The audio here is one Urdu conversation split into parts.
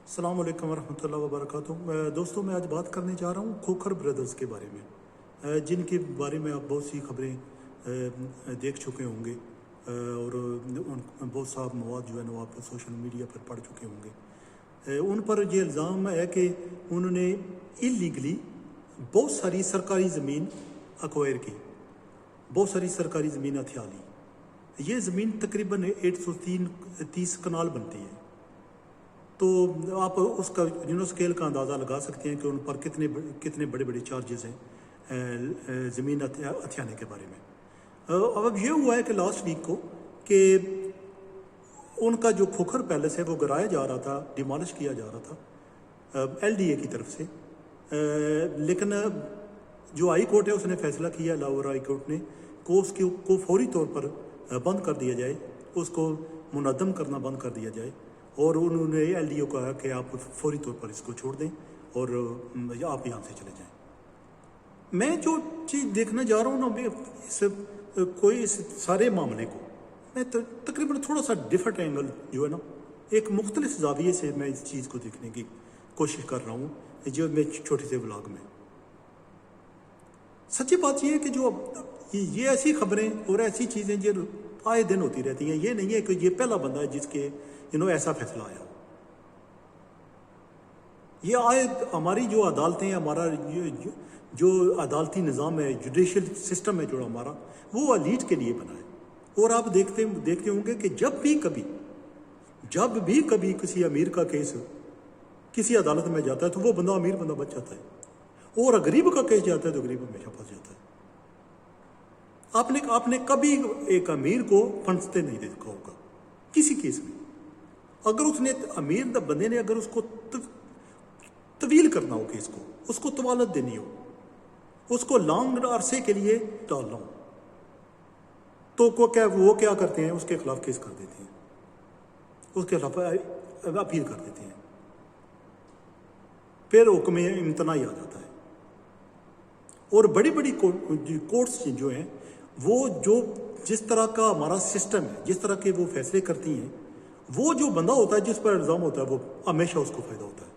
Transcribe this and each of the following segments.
السلام علیکم ورحمۃ اللہ وبرکاتہ۔ دوستوں، میں آج بات کرنے جا رہا ہوں کھوکھر بردرز کے بارے میں، جن کے بارے میں آپ بہت سی خبریں دیکھ چکے ہوں گے، اور بہت سا مواد جو ہے نا وہ آپ سوشل میڈیا پر پڑھ چکے ہوں گے۔ ان پر یہ الزام ہے کہ انہوں نے انلیگلی بہت ساری سرکاری زمین ایکوائر کی، بہت ساری سرکاری زمین ہتھیا لی۔ یہ زمین تقریباً 830 کنال بنتی ہے، تو آپ اس کا اسکیل کا اندازہ لگا سکتے ہیں کہ ان پر کتنے بڑے بڑے چارجز ہیں زمین ہتھیانے کے بارے میں۔ اب یہ ہوا ہے کہ لاسٹ ویک کو کہ ان کا جو کھوکھر پیلس ہے وہ گرایا جا رہا تھا، ڈیمالش کیا جا رہا تھا LDA کی طرف سے، لیکن جو ہائی کورٹ ہے اس نے فیصلہ کیا، لاہور ہائی کورٹ نے، کہ اس کو فوری طور پر بند کر دیا جائے، اس کو منظم کرنا بند کر دیا جائے، اور انہوں نے LDO کو کہا کہ آپ فوری طور پر اس کو چھوڑ دیں اور آپ یہاں سے چلے جائیں۔ میں جو چیز دیکھنا جا رہا ہوں نا، اس سارے معاملے کو میں تقریباً تھوڑا سا ڈفرنٹ اینگل جو ہے نا، ایک مختلف زاویے سے میں اس چیز کو دیکھنے کی کوشش کر رہا ہوں، جو میں چھوٹے سے ولاگ میں۔ سچی بات یہ ہے کہ جو یہ ایسی خبریں اور ایسی چیزیں جو آئے دن ہوتی رہتی ہیں، یہ نہیں ہے کہ یہ پہلا بندہ ہے جس کے ایسا فیصلہ آیا۔ یہ آئے ہماری جو عدالتیں، ہمارا جو عدالتی نظام ہے، جوڈیشل سسٹم ہے جو ہمارا، وہ ایلیٹ کے لیے بنا ہے۔ اور آپ دیکھتے ہوں گے کہ جب بھی کبھی کسی امیر کا کیس کسی عدالت میں جاتا ہے تو وہ بندہ امیر بندہ بچ جاتا ہے، اور غریب کا کیس جاتا ہے تو غریب ہمیشہ پھنس جاتا ہے۔ آپ نے کبھی ایک امیر کو پھنستے نہیں دیکھا ہوگا کسی کیس میں۔ اگر اس نے امیر بندے نے اگر اس کو طویل کرنا ہو کیس کو، اس کو طوالت دینی ہو، اس کو لانگ عرصے کے لیے ڈالنا ہو، تو وہ کیا کرتے ہیں؟ اس کے خلاف کیس کر دیتے ہیں، اس کے خلاف اپیل کر دیتے ہیں، پھر حکم امتناعی آ جاتا ہے۔ اور بڑی بڑی کورٹس جو ہیں، وہ جو جس طرح کا ہمارا سسٹم ہے، جس طرح کے وہ فیصلے کرتی ہیں، وہ جو بندہ ہوتا ہے جس پر الزام ہوتا ہے وہ ہمیشہ اس کو فائدہ ہوتا ہے۔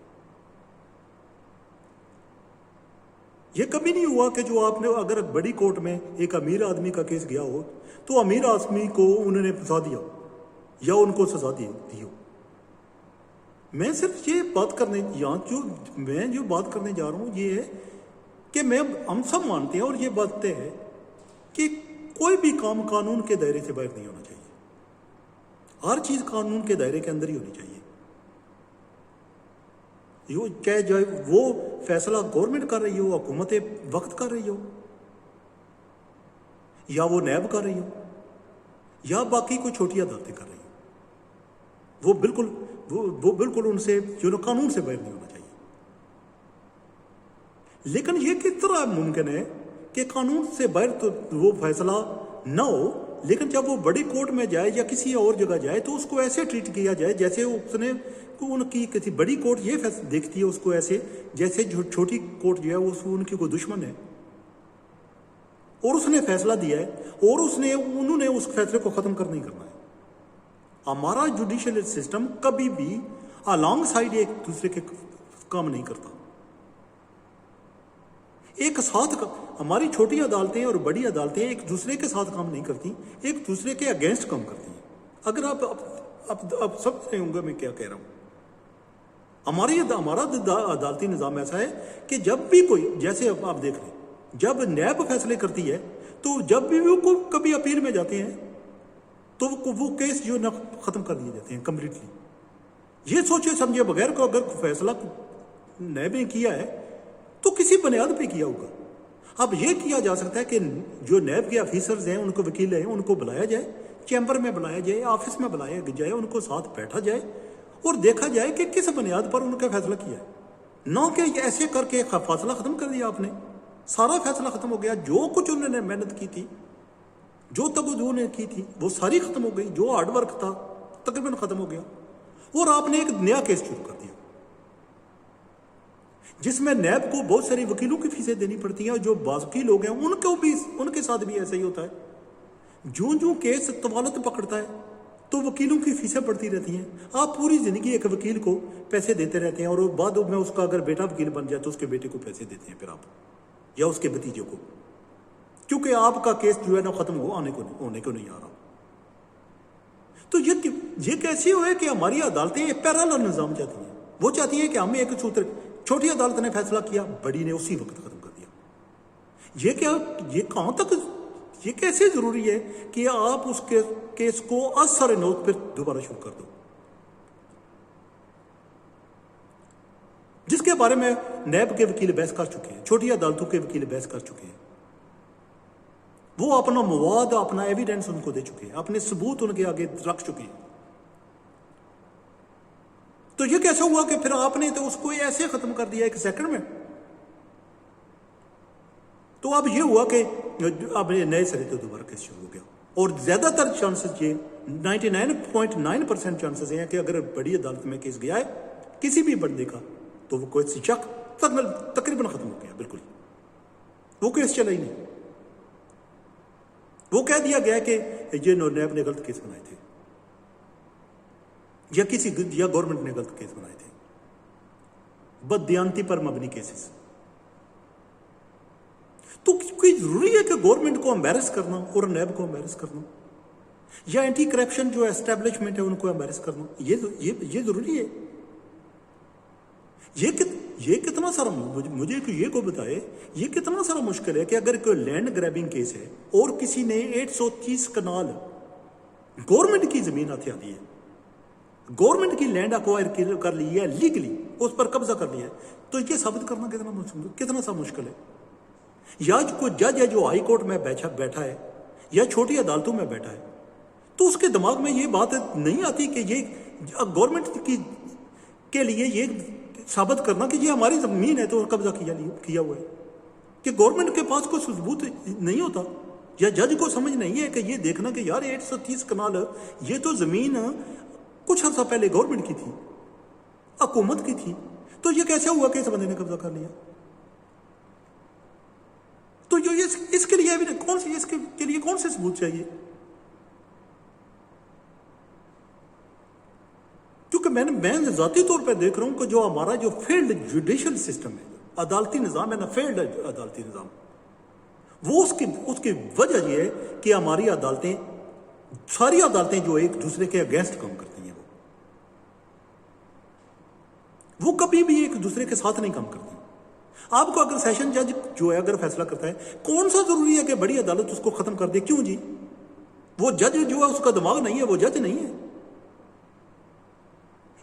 یہ کبھی نہیں ہوا کہ جو آپ نے اگر بڑی کورٹ میں ایک امیر آدمی کا کیس گیا ہو تو امیر آدمی کو انہوں نے پھنسا دیا یا ان کو سزا دی ہو۔ میں صرف یہ بات کرنے جو بات کرنے جا رہا ہوں یہ ہے کہ ہم سب مانتے ہیں، اور یہ بات طے ہے کہ کوئی بھی کام قانون کے دائرے سے باہر نہیں ہونا چاہیے، ہر چیز قانون کے دائرے کے اندر ہی ہونی چاہیے۔ چاہے جو وہ فیصلہ گورنمنٹ کر رہی ہو، حکومت وقت کر رہی ہو، یا وہ نیب کر رہی ہو، یا باقی کوئی چھوٹی عدالتیں کر رہی ہو، وہ بالکل ان سے جو قانون سے باہر نہیں ہونا چاہیے۔ لیکن یہ کس طرح ممکن ہے کہ قانون سے باہر تو وہ فیصلہ نہ ہو، لیکن جب وہ بڑی کورٹ میں جائے یا کسی اور جگہ جائے تو اس کو ایسے ٹریٹ کیا جائے جیسے اس نے ان کی کسی بڑی کورٹ یہ دیکھتی ہے اس کو ایسے جیسے جو چھوٹی کورٹ جو ہے وہ ان کی کوئی دشمن ہے، اور اس نے فیصلہ دیا ہے اور انہوں نے اس فیصلے کو ختم نہیں کرنا ہے۔ ہمارا جوڈیشل سسٹم کبھی بھی الانگ سائڈ ایک دوسرے کے کام نہیں کرتا، ایک ساتھ ہماری چھوٹی عدالتیں اور بڑی عدالتیں ایک دوسرے کے ساتھ کام نہیں کرتی، ایک دوسرے کے اگینسٹ کام کرتی ہیں۔ اگر آپ سب سے ہوں گے میں کیا کہہ رہا ہوں، ہمارا عدالتی نظام ایسا ہے کہ جب بھی کوئی، جیسے آپ دیکھ لیں، جب نیب فیصلے کرتی ہے تو جب بھی وہ کبھی اپیل میں جاتے ہیں تو وہ کیس جو نہ ختم کر دیے جاتے ہیں کمپلیٹلی۔ یہ سوچے سمجھے بغیر کو اگر فیصلہ نیب نے کیا ہے تو کسی بنیاد پہ کیا ہوگا۔ اب یہ کیا جا سکتا ہے کہ جو نیب کے آفیسرز ہیں، ان کو وکیل ہیں، ان کو بلایا جائے، چیمبر میں بلایا جائے، آفس میں بلایا جائے، ان کو ساتھ بیٹھا جائے اور دیکھا جائے کہ کس بنیاد پر ان کا فیصلہ کیا ہے، نہ کہ ایسے کر کے فیصلہ ختم کر دیا آپ نے، سارا فیصلہ ختم ہو گیا، جو کچھ انہوں نے محنت کی تھی، جو توجہ نے کی تھی وہ ساری ختم ہو گئی، جو ہارڈ ورک تھا تقریباً ختم ہو گیا، اور آپ نے ایک نیا کیس شروع کر دیا جس میں نیب کو بہت ساری وکیلوں کی فیسیں دینی پڑتی ہیں، اور جو باقی لوگ ہیں ان کے ساتھ بھی ایسا ہی ہوتا ہے۔ جو کیس طوالت پکڑتا ہے تو وکیلوں کی فیسیں بڑھتی رہتی ہیں. آپ پوری زندگی ایک وکیل کو پیسے دیتے رہتے ہیں اور بعد میں اس کا اگر بیٹا وکیل بن جائے تو اس کے بیٹے کو پیسے دیتے ہیں پھر آپ، یا اس کے بھتیجے کو، کیونکہ آپ کا کیس جو ہے نا ختم ہونے کو نہیں آ رہا. تو یہ کیسے ہوا ہے کہ ہماری عدالتیں ایک پیرالل نظام چاہتی ہیں. وہ چاہتی ہیں کہ ہمیں ایک چھوٹی عدالت نے فیصلہ کیا، بڑی نے اسی وقت ختم کر دیا. یہ کہاں تک، یہ کیسے ضروری ہے کہ آپ اس کیس کو از سر نوت پھر دوبارہ شروع کر دو، جس کے بارے میں نیب کے وکیل بحث کر چکے ہیں، چھوٹی عدالتوں کے وکیل بحث کر چکے ہیں. وہ اپنا مواد، اپنا ایویڈنس ان کو دے چکے ہیں، اپنے ثبوت ان کے آگے رکھ چکے ہیں. تو یہ کیسا ہوا کہ پھر آپ نے تو اس کو ایسے ختم کر دیا ایک سیکنڈ میں؟ تو اب یہ ہوا کہ اب نئے سرے تو دوبارہ کیس شروع ہو گیا. اور زیادہ تر چانسز یہ 99.9% چانسز ہیں کہ اگر بڑی عدالت میں کیس گیا ہے کسی بھی بندے کا تو وہ کوئی شک تقریباً ختم ہو گیا، بالکل وہ کیس چلا ہی نہیں. وہ کہہ دیا گیا کہ یہ نیب نے غلط کیس بنائے تھے یا گورنمنٹ نے غلط کیس بنائے تھے، بددیانتی پر مبنی کیسز. تو کوئی ضروری ہے کہ گورنمنٹ کو امبیرس کرنا اور نیب کو امبیرس کرنا، یا اینٹی کرپشن جو اسٹیبلشمنٹ ہے ان کو امبیرس کرنا؟ یہ ضروری ہے؟ یہ کتنا سارا، مجھے یہ کو بتائے یہ کتنا سارا مشکل ہے کہ اگر کوئی لینڈ گریبنگ کیس ہے اور کسی نے 830 کنال گورنمنٹ کی زمین ہتھیا دی ہے، گورنمنٹ کی لینڈ اکوائر کر لی ہے لیگلی، اس پر قبضہ کر لیا ہے، تو یہ ثابت کرنا کتنا سا مشکل ہے. یا کوئی جج ہے جو ہائی کورٹ میں بیٹھا ہے یا چھوٹی عدالتوں میں بیٹھا ہے، تو اس کے دماغ میں یہ بات نہیں آتی کہ یہ گورنمنٹ کے لیے یہ ثابت کرنا کہ یہ ہماری زمین ہے تو قبضہ کیا ہوا ہے، کہ گورنمنٹ کے پاس کوئی ثبوت نہیں ہوتا یا جج کو سمجھ نہیں ہے کہ یہ دیکھنا کہ یار 830 کنال یہ تو زمین کچھ عرصہ پہلے گورنمنٹ کی تھی، حکومت کی تھی، تو یہ کیسے ہوا کہ اس بندے نے قبضہ کر لیا؟ تو اس کے لیے اس کے لیے کون سے ثبوت چاہیے؟ کیونکہ میں ذاتی طور پہ دیکھ رہا ہوں کہ جو ہمارا جو فیلڈ جوڈیشل سسٹم ہے، عدالتی نظام ہے نا، فیلڈ عدالتی نظام، وہ اس کی وجہ یہ ہے کہ ہماری عدالتیں، ساری عدالتیں جو ایک دوسرے کے اگینسٹ کام کرتی ہیں، وہ کبھی بھی ایک دوسرے کے ساتھ نہیں کام کرتی. آپ کو اگر سیشن جج جو ہے اگر فیصلہ کرتا ہے، کون سا ضروری ہے کہ بڑی عدالت اس کو ختم کر دے؟ کیوں جی؟ وہ جج جو ہے اس کا دماغ نہیں ہے، وہ جج نہیں ہے.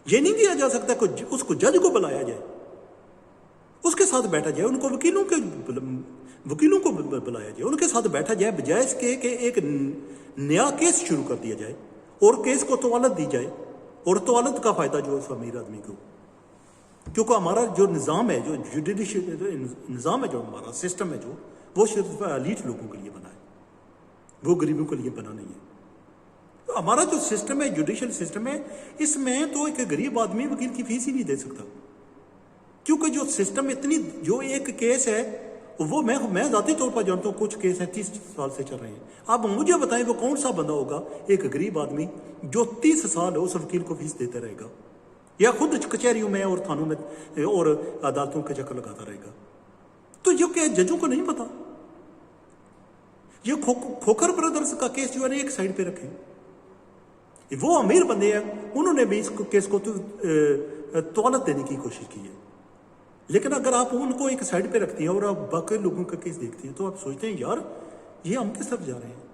یہ نہیں کیا جا سکتا کہ اس کو جج کو بلایا جائے، اس کے ساتھ بیٹھا جائے، ان کو وکیلوں کو بلایا جائے، ان کے ساتھ بیٹھا جائے، بجائے اس کے کہ ایک نیا کیس شروع کر دیا جائے اور کیس کو طوالت دی جائے، اور طوالت کا فائدہ جو ہے اس امیر آدمی کو. کیونکہ ہمارا جو نظام ہے، جو جوڈیشل نظام ہے، جو ہمارا سسٹم ہے، جو وہ صرف ایلیٹ لوگوں کے لیے بنا ہے، وہ غریبوں کے لیے بنا نہیں ہے. ہمارا جو سسٹم ہے، جوڈیشل سسٹم ہے، اس میں تو ایک غریب آدمی وکیل کی فیس ہی نہیں دے سکتا، کیونکہ جو سسٹم جو ایک کیس ہے وہ میں ذاتی طور پر جانتا ہوں، کچھ کیس ہیں 30 سال سے چل رہے ہیں. اب مجھے بتائیں وہ کون سا بندہ ہوگا ایک غریب آدمی جو 30 سال اس وکیل کو فیس دیتا رہے گا، یا خود کچہریوں میں اور تھانوں میں اور عدالتوں کے چکر لگاتا رہے گا؟ تو یہ کہ ججوں کو نہیں پتا. یہ کھوکھر برادرز کا کیس جو ہے نا ایک سائڈ پہ رکھیں، وہ امیر بندے ہیں، انہوں نے بھی اس کیس کو طوالت دینے کی کوشش کی ہے. لیکن اگر آپ ان کو ایک سائڈ پہ رکھتی ہیں اور آپ باقی لوگوں کا کیس دیکھتے ہیں تو آپ سوچتے ہیں یار یہ ہم کس طرف جا رہے ہیں.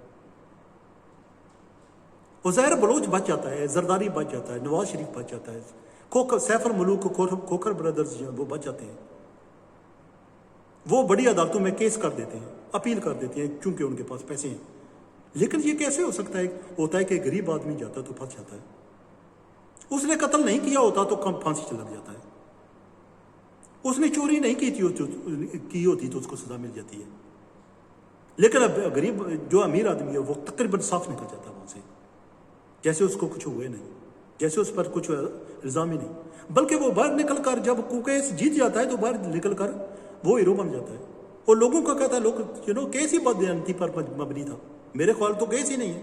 عزیر بلوچ بچ جاتا ہے، زرداری بچ جاتا ہے، نواز شریف بچ جاتا ہے، سیف الملوک کھوکھر برادرز جو ہیں وہ بچ جاتے ہیں. وہ بڑی عدالتوں میں کیس کر دیتے ہیں، اپیل کر دیتے ہیں کیونکہ ان کے پاس پیسے ہیں. لیکن یہ کیسے ہو سکتا ہے؟ ہوتا ہے کہ غریب آدمی جاتا ہے تو پھنس جاتا ہے. اس نے قتل نہیں کیا ہوتا تو کم پھانسی چل جاتا ہے. اس نے چوری نہیں کی ہوتی تو اس کو سزا مل جاتی ہے. لیکن اب غریب جو امیر آدمی ہے وہ تقریباً صاف نکل جاتا ہے وہاں سے، جیسے اس کو کچھ ہوئے نہیں، جیسے اس پر کچھ الزام ہی نہیں. بلکہ وہ باہر نکل کر جب کیس جیت جاتا ہے تو باہر نکل کر وہ ہیرو بن جاتا ہے اور لوگوں کا کہتا ہے لوگ کیس ہی بددیانتی پر مبنی تھا. میرے خیال تو کیس ہی نہیں ہے،